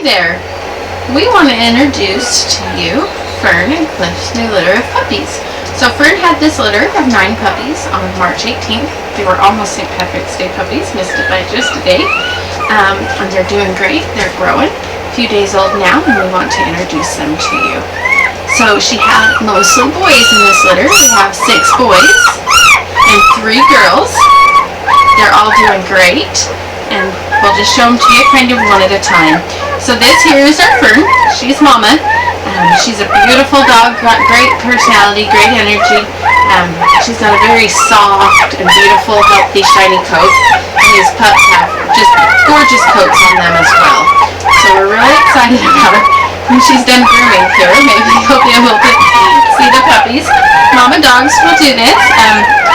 there! We want to introduce to you Fern and Cliff's new litter of puppies. So Fern had this litter of 9 puppies on March 18th. They were almost St. Patrick's Day puppies, missed it by just a day. And they're doing great, they're growing. A few days old now, and we want to introduce them to you. So she had mostly boys in this litter. We have 6 boys and 3 girls. They're all doing great, and we'll just show them to you kind of one at a time. So this here is our Fern. She's Mama. She's a beautiful dog, got great personality, great energy. She's got a very soft and beautiful, healthy, shiny coat. And these pups have just gorgeous coats on them as well. So we're really excited about her. When she's done grooming here, maybe you'll be able to see the puppies. Mama dogs will do this.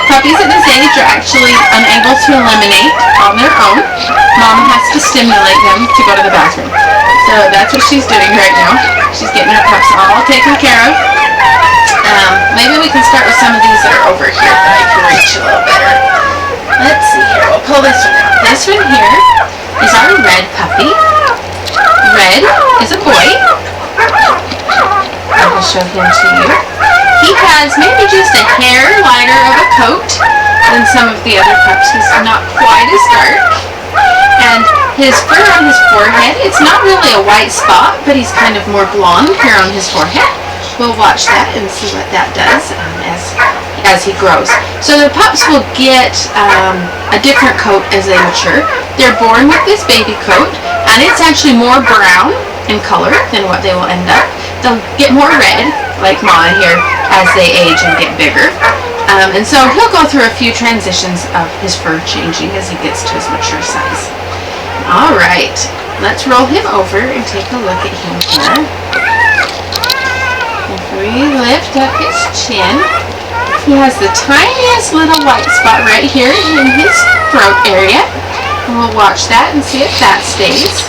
Puppies at this age are actually unable to eliminate on their own. Mama has to stimulate them to go to the bathroom. So that's what she's doing right now. She's getting her pups all taken care of. Maybe we can start with some of these that are over here that I can reach a little better. Let's see here. We'll pull this one out. This one here is our red puppy. Red is a boy. I will show him to you. He has maybe just a hair lighter of a coat than some of the other pups. He's not quite as dark. And his fur on his forehead, it's not really a white spot, but he's kind of more blonde here on his forehead. We'll watch that and see what that does as he grows. So the pups will get a different coat as they mature. They're born with this baby coat, and it's actually more brown in color than what they will end up. They'll get more red, like Mama here, as they age and get bigger. And so he'll go through a few transitions of his fur changing as he gets to his mature size. Alright, let's roll him over and take a look at him here. If we lift up his chin, he has the tiniest little white spot right here in his throat area. And we'll watch that and see if that stays.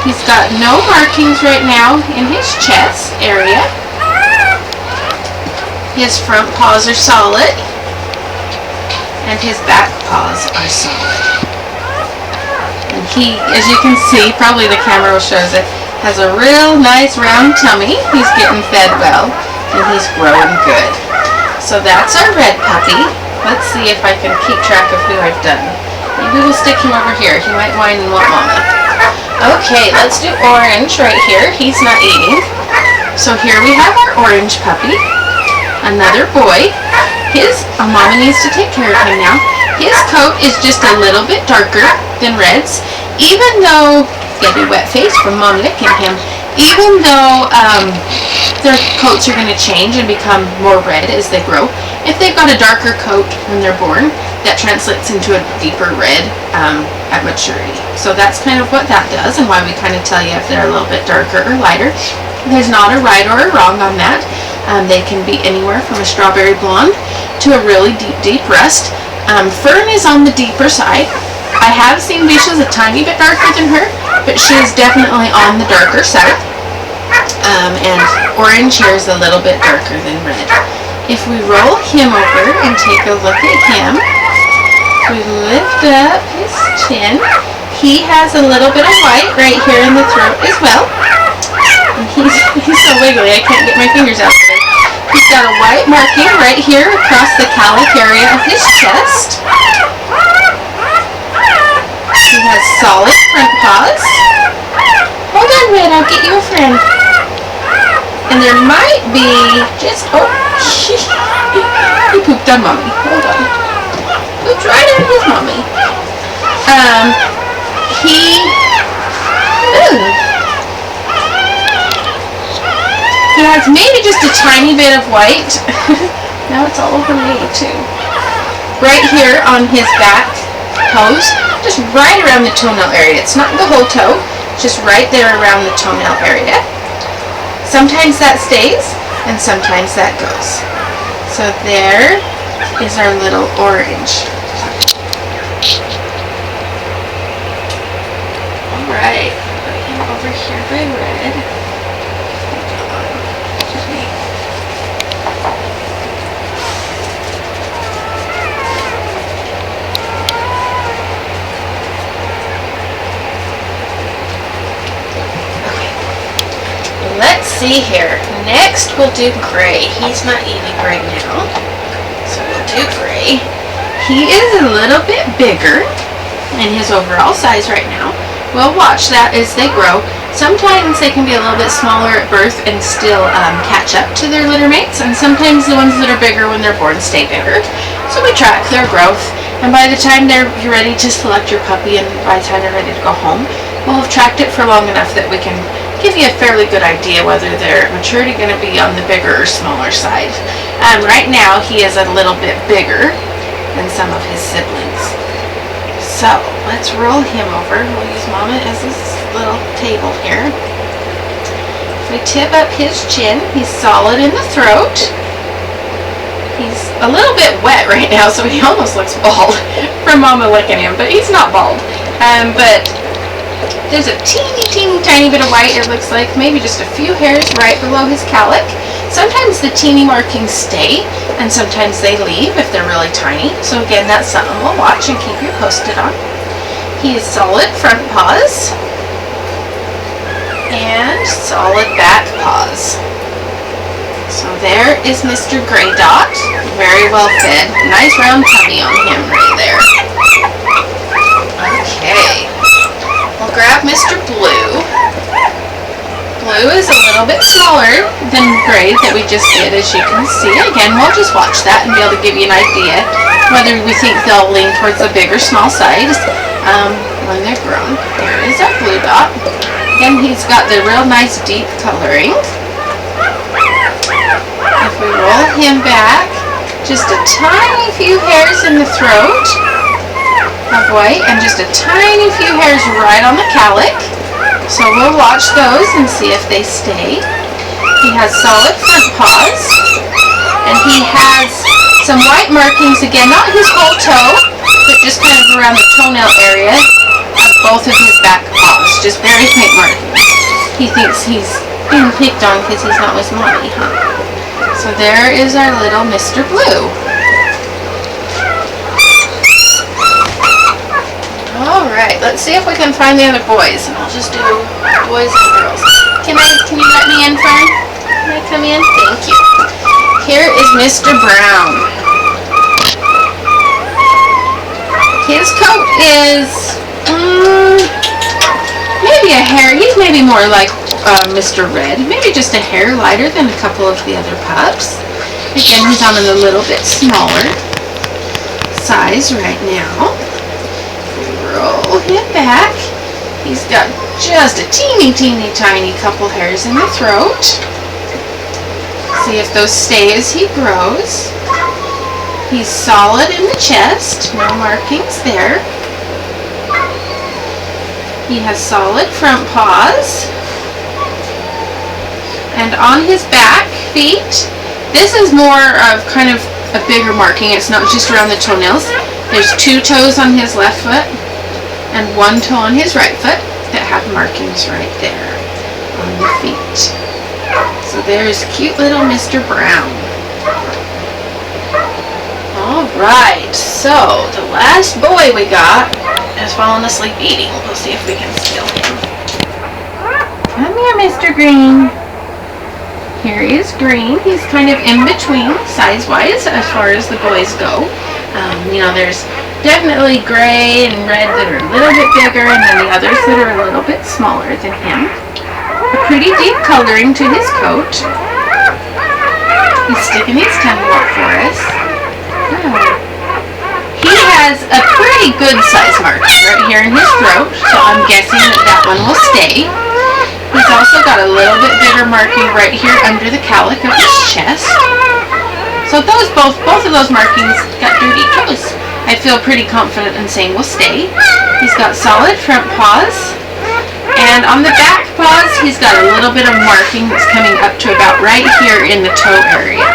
He's got no markings right now in his chest area. His front paws are solid, and his back paws are solid. And he, as you can see, probably the camera will show it, has a real nice round tummy. He's getting fed well, and he's growing good. So that's our red puppy. Let's see if I can keep track of who I've done. Maybe we'll stick him over here. He might whine and want Mama. Okay, let's do orange right here. He's not eating. So here we have our orange puppy. Another boy. Mama needs to take care of him now. His coat is just a little bit darker than Red's, even though, get a wet face from Mom licking him, even though their coats are going to change and become more red as they grow. If they've got a darker coat when they're born, that translates into a deeper red at maturity. So that's kind of what that does, and why we kind of tell you if they're a little bit darker or lighter. There's not a right or a wrong on that. They can be anywhere from a strawberry blonde to a really deep rust. Fern is on the deeper side. I have seen Bisha's a tiny bit darker than her, but she is definitely on the darker side. And orange here is a little bit darker than red. If we roll him over and take a look at him, we lift up his chin. He has a little bit of white right here in the throat as well. And he's so wiggly, I can't get my fingers out of it. He's got a white marking right here across the cowlick area of his chest. He has solid front paws. Hold on, Red, I'll get you a friend. And there might be just, he pooped on Mommy. Hold on. Pooped right on his Mommy. He has maybe just a tiny bit of white. Now it's all over me too. Right here on his back toes, just right around the toenail area. It's not the whole toe, just right there around the toenail area. Sometimes that stays, and sometimes that goes. So there is our little orange. Alright, put him over here by red. see here. Next we'll do Gray. He's not eating right now, so we'll do Gray. He is a little bit bigger in his overall size right now. We'll watch that as they grow. Sometimes they can be a little bit smaller at birth and still catch up to their litter mates, and sometimes the ones that are bigger when they're born stay bigger. So we track their growth, and by the time you're ready to select your puppy, and by the time they're ready to go home, we'll have tracked it for long enough that we can give you a fairly good idea whether their maturity going to be on the bigger or smaller side. Right now he is a little bit bigger than some of his siblings. So let's roll him over. We'll use Mama as this little table here. We tip up his chin. He's solid in the throat. He's a little bit wet right now, so he almost looks bald from Mama licking him, but he's not bald. But there's a teeny tiny bit of white, it looks like, maybe just a few hairs right below his calic. Sometimes the teeny markings stay, and sometimes they leave if they're really tiny. So again, that's something we'll watch and keep you posted on. He is solid front paws and solid back paws. So there is Mr. Gray Dot, very well fed. Nice round tummy on him right there. Okay, we'll grab Mr. Blue. Blue is a little bit smaller than Gray that we just did, as you can see. Again, we'll just watch that and be able to give you an idea whether we think they'll lean towards the big or small size when they're grown. There is our Blue Dot. Again, he's got the real nice deep coloring. If we roll him back, just a tiny few hairs in the throat of white and just a tiny few hairs right on the calic. So we'll watch those and see if they stay. He has solid front paws, and he has some white markings, again, not his whole toe, but just kind of around the toenail area of both of his back paws, just very faint markings. He thinks he's being picked on because he's not with Mommy, huh? So there is our little Mr. Blue. Alright, let's see if we can find the other boys. And I'll just do boys and girls. Can you let me in, Fern? Can I come in? Thank you. Here is Mr. Brown. His coat is maybe a hair. He's maybe more like Mr. Red. Maybe just a hair lighter than a couple of the other pups. Again, he's on a little bit smaller size right now. Roll him back. He's got just a teeny tiny couple hairs in the throat. See if those stay as he grows. He's solid in the chest, no markings there. He has solid front paws. And on his back feet, this is more of kind of a bigger marking. It's not just around the toenails. There's 2 toes on his left foot and 1 toe on his right foot that have markings right there on the feet. So there's cute little Mr. Brown. Alright, so the last boy we got is falling asleep eating. We'll see if we can steal him. Come here, Mr. Green. Here is Green. He's kind of in between size-wise as far as the boys go. There's definitely Gray and Red that are a little bit bigger, and then the others that are a little bit smaller than him. A pretty deep coloring to his coat. He's sticking his tongue out for us. He has a pretty good size marking right here in his throat, so I'm guessing that one will stay. He's also got a little bit bigger marking right here under the calic of his chest. So both of those markings got dirty toes. I feel pretty confident in saying will stay. He's got solid front paws. And on the back paws, he's got a little bit of marking that's coming up to about right here in the toe area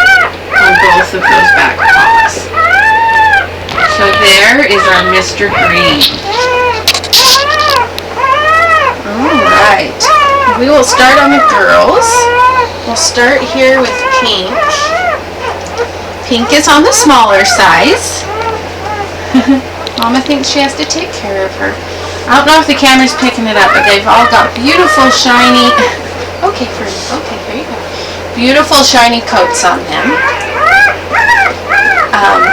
on both of those back paws. So there is our Mr. Green. Alright. We will start on the girls. We'll start here with Pink. Pink is on the smaller size. Mama thinks she has to take care of her. I don't know if the camera's picking it up, but they've all got beautiful, shiny Okay, Fernie. Okay, there you go. Beautiful shiny coats on them.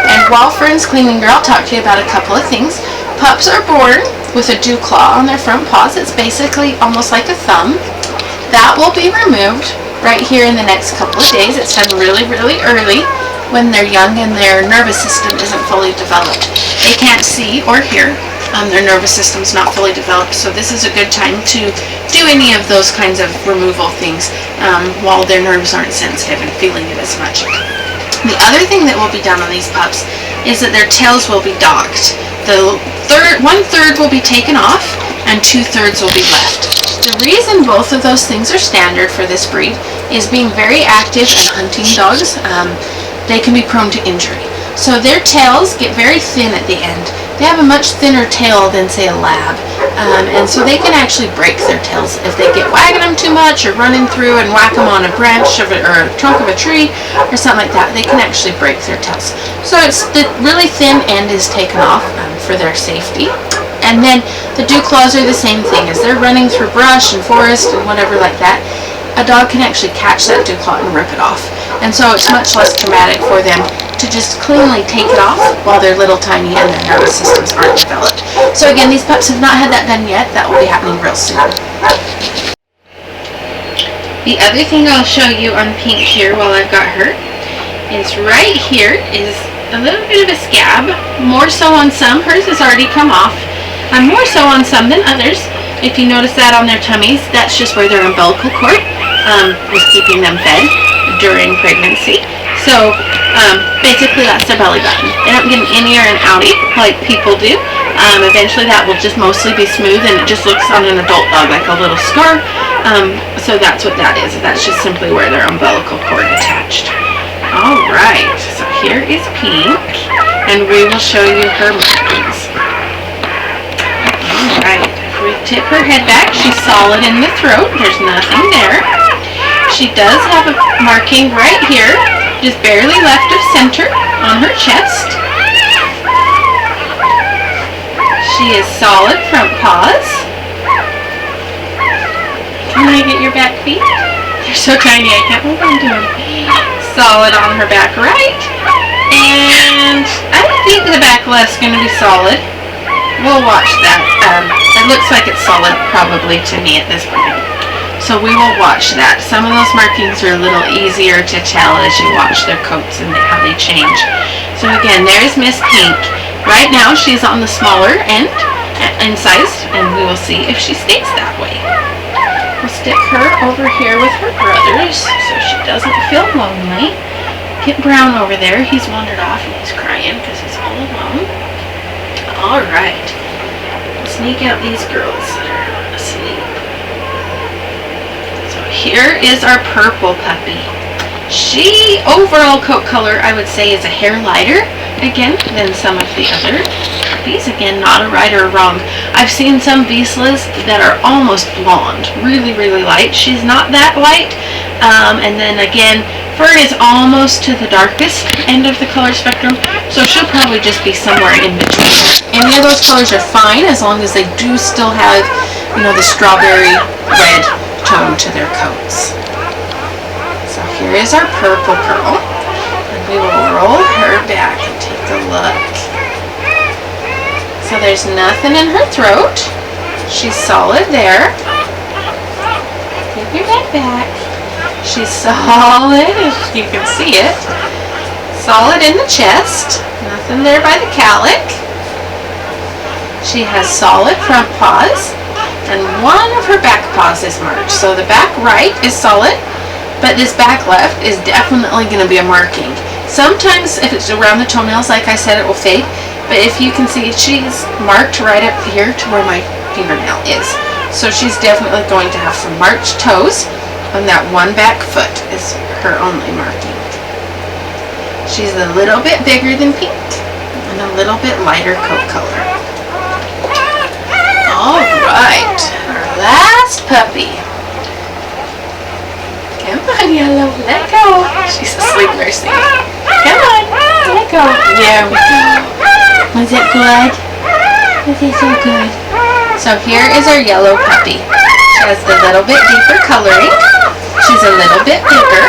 And while Fern's cleaning her, I'll talk to you about a couple of things. Pups are born with a dew claw on their front paws. It's basically almost like a thumb. That will be removed right here in the next couple of days. It's done really, really early when they're young and their nervous system isn't fully developed. They can't see or hear. Their nervous system's not fully developed, so this is a good time to do any of those kinds of removal things while their nerves aren't sensitive and feeling it as much. The other thing that will be done on these pups is that their tails will be docked. One-third will be taken off and 2/3 will be left. The reason both of those things are standard for this breed is being very active and hunting dogs. They can be prone to injury. So their tails get very thin at the end. They have a much thinner tail than, say, a lab. And so they can actually break their tails if they get wagging them too much or running through and whack them on a branch of it or a trunk of a tree or something like that. They can actually break their tails. So it's the really thin end is taken off for their safety. And then the dew claws are the same thing. As they're running through brush and forest and whatever like that, a dog can actually catch that dew claw and rip it off. And so it's much less traumatic for them to just cleanly take it off while they're little tiny and their nervous systems aren't developed. So again, these pups have not had that done yet. That will be happening real soon. The other thing I'll show you on Pink here while I've got her is right here is a little bit of a scab. More so on some. Hers has already come off. More so on some than others. If you notice that on their tummies, that's just where their umbilical cord was keeping them fed during pregnancy. So basically that's their belly button. They don't get an innie or an outie like people do. Eventually that will just mostly be smooth and it just looks on an adult dog like a little scar. So that's what that is. That's just simply where their umbilical cord attached. Alright, so here is Pink and we will show you her markings. Alright, if we tip her head back, she's solid in the throat. There's nothing there. She does have a marking right here, just barely left of center on her chest. She is solid front paws. Can I get your back feet? They're so tiny I can't hold on to them. Solid on her back right. And I think the back left's going to be solid. We'll watch that. It looks like it's solid probably to me at this point. So we will watch that. Some of those markings are a little easier to tell as you watch their coats and how they change. So again, there's Miss Pink. Right now she's on the smaller end in size, and we will see if she stays that way. We'll stick her over here with her brothers so she doesn't feel lonely. Get Brown over there. He's wandered off and he's crying because he's all alone. Alright. Sneak out these girls that are asleep. So here is our purple puppy. She, overall coat color, I would say is a hair lighter, again, than some of the other puppies. Again, not a right or a wrong. I've seen some Vizslas that are almost blonde, really, really light. She's not that light. And then again, fur is almost to the darkest end of the color spectrum, so she'll probably just be somewhere in between. Any of those colors are fine as long as they do still have, the strawberry red tone to their coats. So here is our purple girl, and we will roll her back and take a look. So there's nothing in her throat. She's solid there. Give your head back. She's solid, if you can see it. Solid in the chest. Nothing there by the calic. She has solid front paws. And one of her back paws is marked. So the back right is solid, but this back left is definitely going to be a marking. Sometimes if it's around the toenails, like I said, it will fade. But if you can see, she's marked right up here to where my fingernail is. So she's definitely going to have some marked toes. On that one back foot is her only marking. She's a little bit bigger than Pink and a little bit lighter coat color. Alright, our last puppy. Come on, Yellow, let go. She's asleep nursing. Come on, let go. There we go. Was it good? Was it so good? So here is our yellow puppy. She has the little bit deeper coloring. She's a little bit bigger.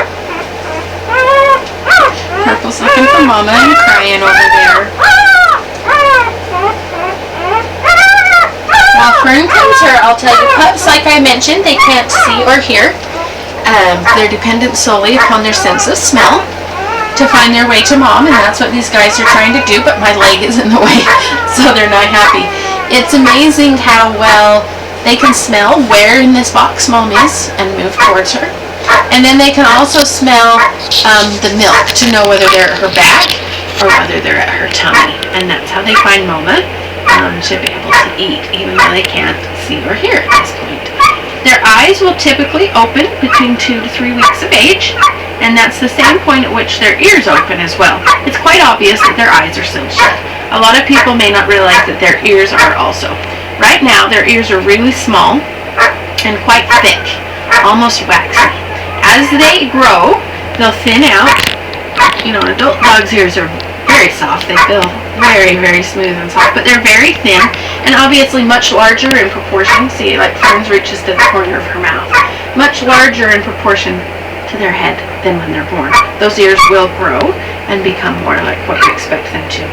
Purple's looking for Mama and crying over there. While Fern comes here, I'll tell you, pups, like I mentioned, they can't see or hear. They're dependent solely upon their sense of smell to find their way to Mom, and that's what these guys are trying to do, but my leg is in the way, so they're not happy. It's amazing how well they can smell where in this box Mom is and move towards her. And then they can also smell the milk to know whether they're at her back or whether they're at her tummy. And that's how they find Mama to be able to eat, even though they can't see or hear at this point. Their eyes will typically open between 2 to 3 weeks of age, and that's the same point at which their ears open as well. It's quite obvious that their eyes are still shut. A lot of people may not realize that their ears are also. Right now, their ears are really small and quite thick, almost waxy. As they grow, they'll thin out. You know, adult dogs' ears are very soft. They feel very, very smooth and soft, but they're very thin and obviously much larger in proportion. See, like Fern's reaches to the corner of her mouth. Much larger in proportion to their head than when they're born. Those ears will grow and become more like what you expect them to.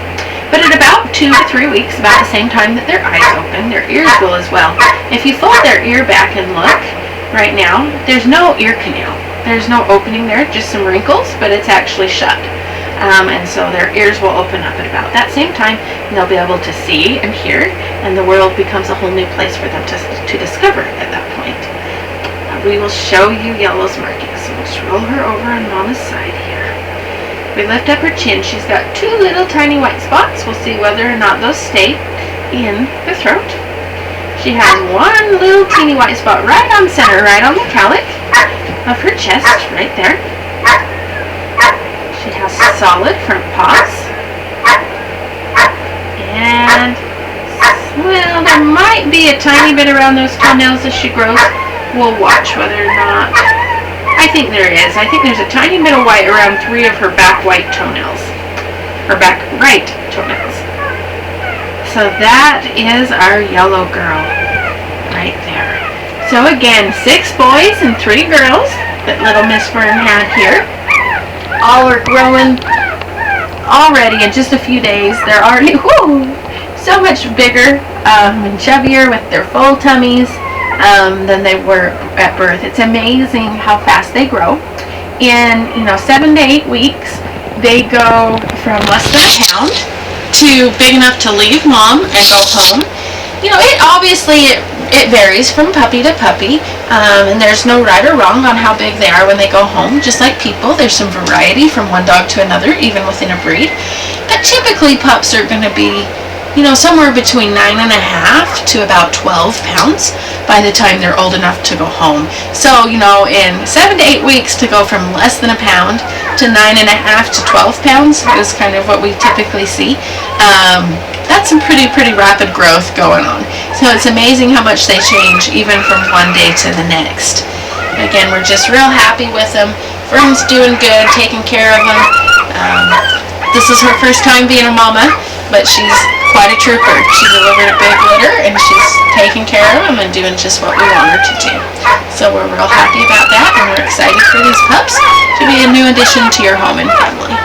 But at about 2 to 3 weeks, about the same time that their eyes open, their ears will as well. If you fold their ear back and look, right now, there's no ear canal. There's no opening there, just some wrinkles, but it's actually shut. And so their ears will open up at about that same time, and they'll be able to see and hear, and the world becomes a whole new place for them to discover at that point. We will show you Yellow's markings, so we'll just roll her over on Mama's side here. We lift up her chin. She's got 2 little tiny white spots. We'll see whether or not those stay in the throat. She has 1 little teeny white spot right on center, right on the cowlick of her chest, right there. She has solid front paws. And, well, there might be a tiny bit around those toenails as she grows. We'll watch whether or not. I think there is. I think there's a tiny bit of white around 3 of her back white toenails. Her back right toenails. So that is our Yellow girl right there. So again, 6 boys and 3 girls that little Miss Fern had here. All are growing already in just a few days. They're already so much bigger and chubbier with their full tummies than they were at birth. It's amazing how fast they grow. In 7 to 8 weeks, they go from less than a pound to big enough to leave Mom and go home. It varies from puppy to puppy, and there's no right or wrong on how big they are when they go home. Just like people, there's some variety from one dog to another, even within a breed. But typically, pups are going to be, somewhere between 9.5 to about 12 pounds by the time they're old enough to go home. So, in 7 to 8 weeks to go from less than a pound to 9.5 to 12 pounds is kind of what we typically see. That's some pretty rapid growth going on. So it's amazing how much they change even from one day to the next. Again, we're just real happy with them. Fern's doing good, taking care of them. This is her first time being a mama, but she's quite a trooper. She delivered a big litter, and she's taking care of them and doing just what we want her to do. So we're real happy about that, and we're excited for these pups to be a new addition to your home and family.